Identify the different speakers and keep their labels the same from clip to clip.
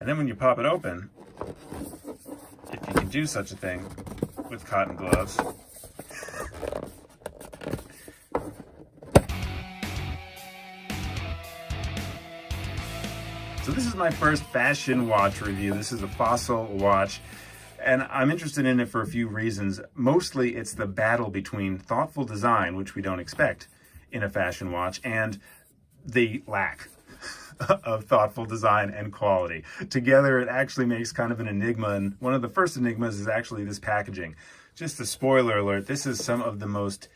Speaker 1: And then when you pop it open, if you can do such a thing with cotton gloves, so this is my first fashion watch review. This is a Fossil watch, and I'm interested in it for a few reasons. Mostly it's the battle between thoughtful design, which we don't expect in a fashion watch, and the lack of thoughtful design and quality. Together, it actually makes kind of an enigma, and one of the first enigmas is actually this packaging. Just a spoiler alert, this is some of the most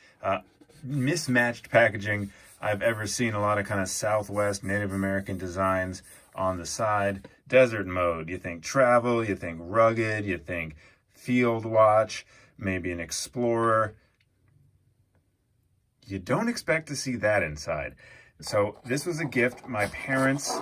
Speaker 1: mismatched packaging I've ever seen. A lot of kind of Southwest Native American designs on the side. Desert mode, you think travel, you think rugged, you think field watch, maybe an explorer. You don't expect to see that inside. So this was a gift. My parents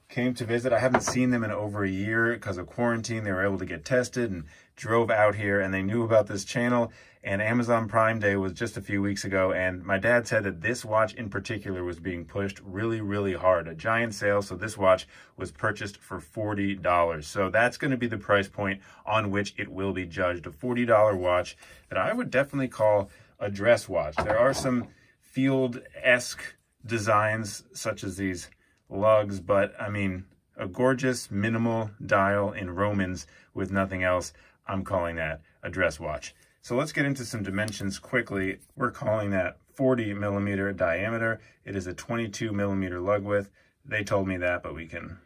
Speaker 1: came to visit. I haven't seen them in over a year because of quarantine. They were able to get tested and drove out here, and they knew about this channel. And Amazon Prime Day was just a few weeks ago, and my dad said that this watch in particular was being pushed really, really hard. A giant sale, so this watch was purchased for $40. So that's going to be the price point on which it will be judged. A $40 watch that I would definitely call a dress watch. There are some field-esque designs such as these lugs, but I mean, a gorgeous minimal dial in Romans with nothing else. I'm calling that a dress watch. So let's get into some dimensions quickly. We're calling that 40 millimeter diameter. It is a 22 millimeter lug width. They told me that, but we can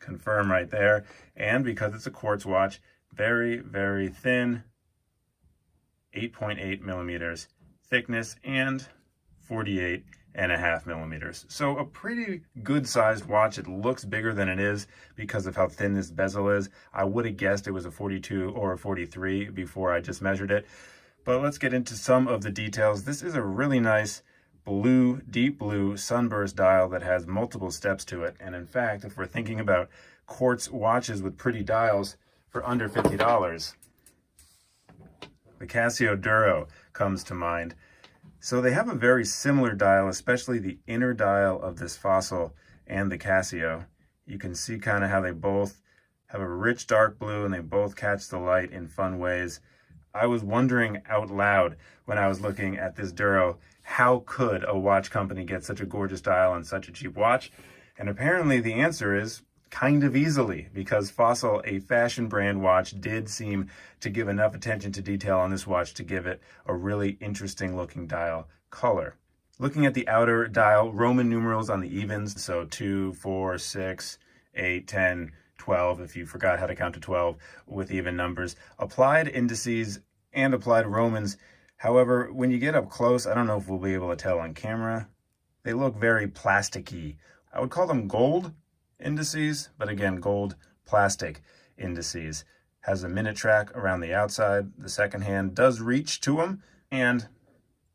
Speaker 1: confirm right there. And because it's a quartz watch, very, very thin, 8.8 millimeters thickness and 48.5 millimeters. So a pretty good sized watch. It looks bigger than it is because of how thin this bezel is. I would have guessed it was a 42 or a 43 before I just measured it. But let's get into some of the details. This is a really nice blue, deep blue sunburst dial that has multiple steps to it. And in fact, if we're thinking about quartz watches with pretty dials for under $50, the Casio Duro comes to mind. So they have a very similar dial, especially the inner dial of this Fossil and the Casio. You can see kind of how they both have a rich dark blue and they both catch the light in fun ways. I was wondering out loud when I was looking at this Duro, how could a watch company get such a gorgeous dial on such a cheap watch? And apparently the answer is kind of easily, because Fossil, a fashion brand watch, did seem to give enough attention to detail on this watch to give it a really interesting looking dial color. Looking at the outer dial, Roman numerals on the evens, so 2, 4, 6, 8, 10, 12, if you forgot how to count to 12 with even numbers. Applied indices and applied Romans. However, when you get up close, I don't know if we'll be able to tell on camera, they look very plasticky. I would call them gold indices, but again, gold plastic indices. Has a minute track around the outside. The second hand does reach to them, and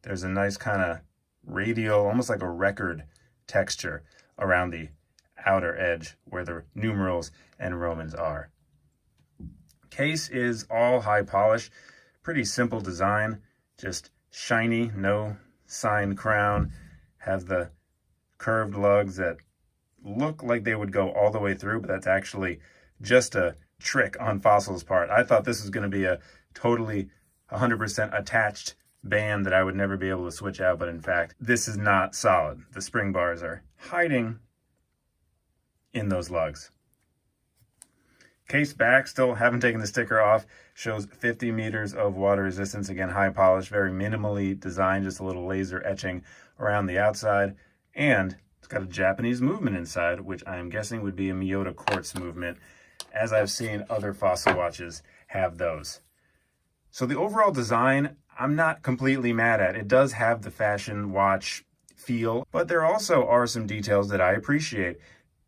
Speaker 1: there's a nice kind of radial, almost like a record texture around the outer edge where the numerals and Romans are. Case is all high polish, pretty simple design, just shiny, no signed crown. Have the curved lugs that look like they would go all the way through, but that's actually just a trick on Fossil's part. I thought this was going to be a totally 100% attached band that I would never be able to switch out, but in fact, this is not solid. The spring bars are hiding in those lugs. Case back, still haven't taken the sticker off, shows 50 meters of water resistance. Again, high polish, very minimally designed, just a little laser etching around the outside, and it's got a Japanese movement inside, which I am guessing would be a Miyota quartz movement, as I've seen other Fossil watches have those. So the overall design, I'm not completely mad at. It does have the fashion watch feel, but there also are some details that I appreciate.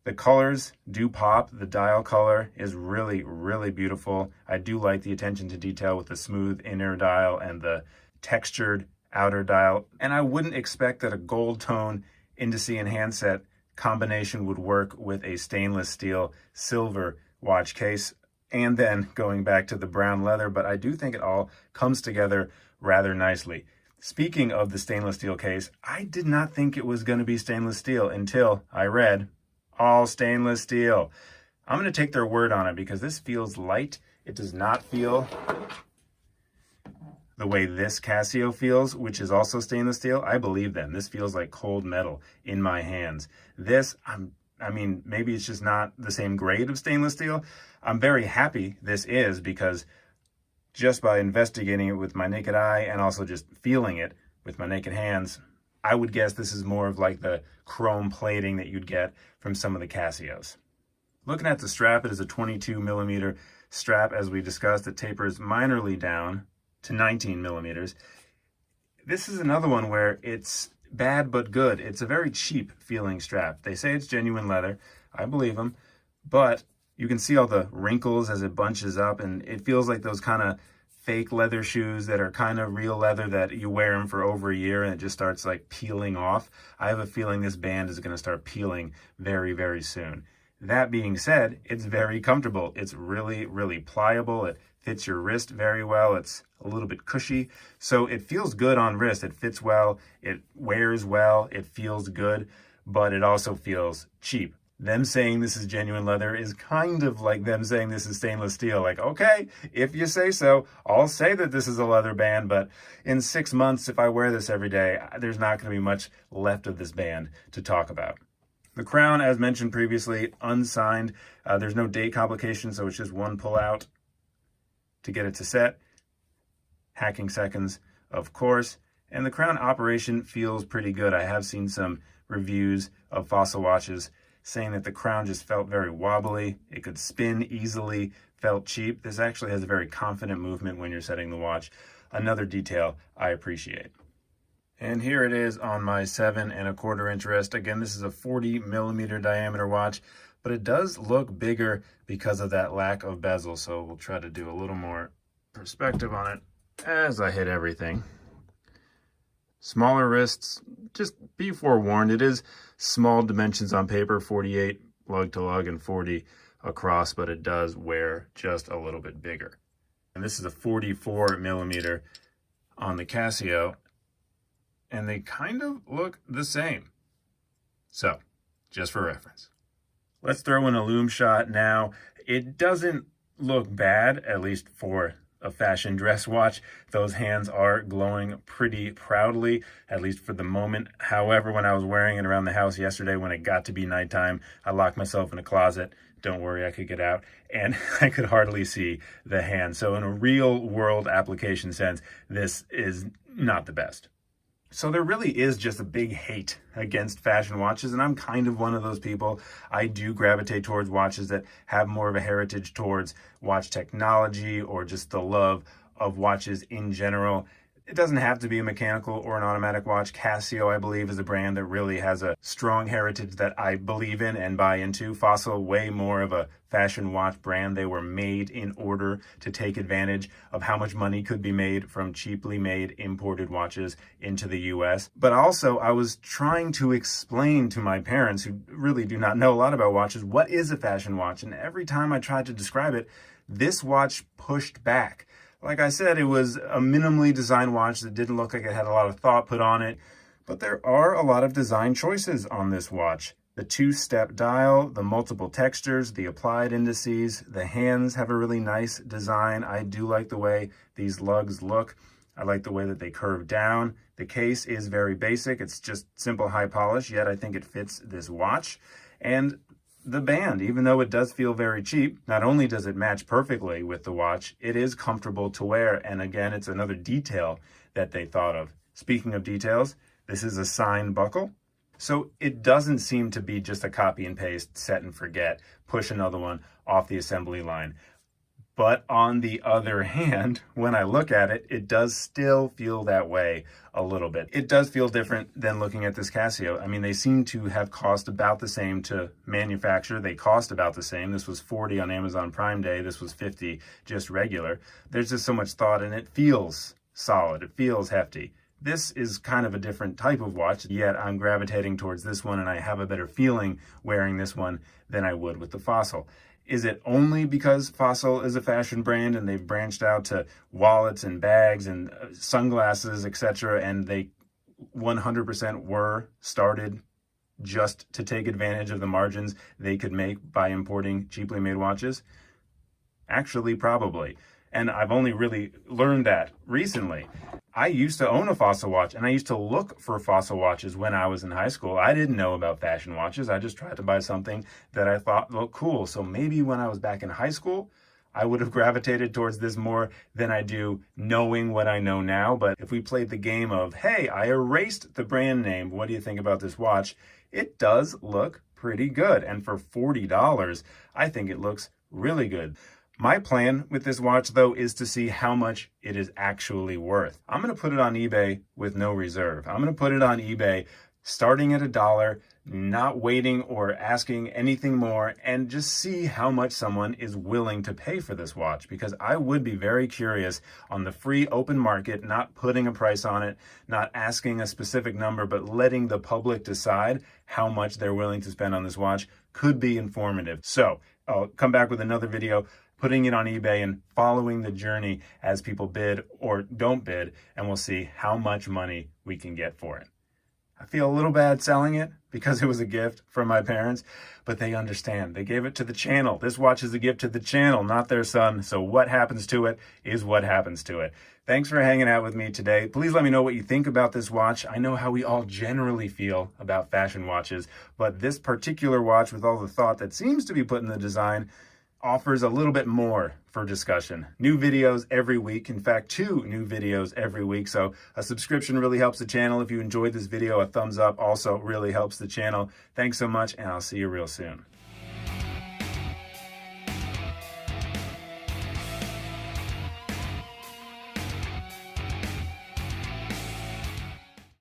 Speaker 1: The colors do pop. The dial color is really, really beautiful. I do like the attention to detail with the smooth inner dial and the textured outer dial. And I wouldn't expect that a gold tone indice and handset combination would work with a stainless steel silver watch case, and then going back to the brown leather, but I do think it all comes together rather nicely. Speaking of the stainless steel case, I did not think it was going to be stainless steel until I read all stainless steel. I'm going to take their word on it because this feels light. It does not feel the way this Casio feels, which is also stainless steel. I believe them. This feels like cold metal in my hands. This, I mean, maybe it's just not the same grade of stainless steel. I'm very happy this is, because just by investigating it with my naked eye and also just feeling it with my naked hands, I would guess this is more of like the chrome plating that you'd get from some of the Casios. Looking at the strap, it is a 22 millimeter strap. As we discussed, it tapers minorly down to 19 millimeters. This is another one where it's bad but good. It's a very cheap feeling strap. They say it's genuine leather. I believe them, but you can see all the wrinkles as it bunches up, and it feels like those kind of fake leather shoes that are kind of real leather that you wear them for over a year and it just starts like peeling off. I have a feeling this band is going to start peeling very, very soon. That being said, it's very comfortable. It's really, really pliable. It fits your wrist very well. It's a little bit cushy. So it feels good on wrist. It fits well. It wears well. It feels good, but it also feels cheap. Them saying this is genuine leather is kind of like them saying this is stainless steel. Like, okay, if you say so, I'll say that this is a leather band, but in 6 months, if I wear this every day, there's not going to be much left of this band to talk about. The crown, as mentioned previously, unsigned. There's no date complication, so it's just one pull out to get it to set. Hacking seconds, of course. And the crown operation feels pretty good. I have seen some reviews of Fossil watches saying that the crown just felt very wobbly. It could spin easily, felt cheap. This actually has a very confident movement when you're setting the watch. Another detail I appreciate. And here it is on my 7 1/4 inch wrist. Again, this is a 40 millimeter diameter watch, but it does look bigger because of that lack of bezel. So we'll try to do a little more perspective on it as I hit everything. Smaller wrists, just be forewarned, it is small dimensions on paper, 48 lug to lug and 40 across, but it does wear just a little bit bigger. And this is a 44 millimeter on the Casio, and they kind of look the same. So, just for reference. Let's throw in a lume shot now. It doesn't look bad, at least for a fashion dress watch. Those hands are glowing pretty proudly, at least for the moment. However, when I was wearing it around the house yesterday, when it got to be nighttime, I locked myself in a closet. Don't worry, I could get out, and I could hardly see the hand. So in a real world application sense, this is not the best. So there really is just a big hate against fashion watches, and I'm kind of one of those people. I do gravitate towards watches that have more of a heritage towards watch technology or just the love of watches in general. It doesn't have to be a mechanical or an automatic watch. Casio, I believe, is a brand that really has a strong heritage that I believe in and buy into. Fossil, way more of a fashion watch brand. They were made in order to take advantage of how much money could be made from cheaply made imported watches into the US. But also, I was trying to explain to my parents, who really do not know a lot about watches, what is a fashion watch? And every time I tried to describe it, this watch pushed back. Like I said, it was a minimally designed watch that didn't look like it had a lot of thought put on it, but there are a lot of design choices on this watch. The two-step dial, the multiple textures, the applied indices, the hands have a really nice design. I do like the way these lugs look. I like the way that they curve down. The case is very basic. It's just simple high polish, yet I think it fits this watch. And the band, even though it does feel very cheap, not only does it match perfectly with the watch, it is comfortable to wear. And again, it's another detail that they thought of. Speaking of details, this is a sign buckle. So it doesn't seem to be just a copy and paste, set and forget, push another one off the assembly line. But on the other hand, when I look at it, it does still feel that way a little bit. It does feel different than looking at this Casio. I mean, they seem to have cost about the same to manufacture. They cost about the same. This was $40 on Amazon Prime Day. This was $50 just regular. There's just so much thought, and it feels solid. It feels hefty. This is kind of a different type of watch, yet I'm gravitating towards this one, and I have a better feeling wearing this one than I would with the Fossil. Is it only because Fossil is a fashion brand and they've branched out to wallets and bags and sunglasses, etc., and they 100% were started just to take advantage of the margins they could make by importing cheaply made watches? Actually, probably. And I've only really learned that recently. I used to own a Fossil watch, and I used to look for Fossil watches when I was in high school. I didn't know about fashion watches. I just tried to buy something that I thought looked cool. So maybe when I was back in high school, I would have gravitated towards this more than I do knowing what I know now. But if we played the game of, hey, I erased the brand name, what do you think about this watch? It does look pretty good. And for $40, I think it looks really good. My plan with this watch, though, is to see how much it is actually worth. I'm going to put it on eBay with no reserve. I'm going to put it on eBay starting at $1, not waiting or asking anything more, and just see how much someone is willing to pay for this watch, because I would be very curious on the free open market, not putting a price on it, not asking a specific number, but letting the public decide how much they're willing to spend on this watch could be informative. So I'll come back with another video putting it on eBay and following the journey as people bid or don't bid, and we'll see how much money we can get for it. I feel a little bad selling it because it was a gift from my parents, but they understand. They gave it to the channel. This watch is a gift to the channel, not their son. So what happens to it is what happens to it. Thanks for hanging out with me today. Please let me know what you think about this watch. I know how we all generally feel about fashion watches, but this particular watch, with all the thought that seems to be put in the design, offers a little bit more for discussion. New videos every week. In fact, 2 new videos every week. So a subscription really helps the channel. If you enjoyed this video, a thumbs up also really helps the channel. Thanks so much, and I'll see you real soon.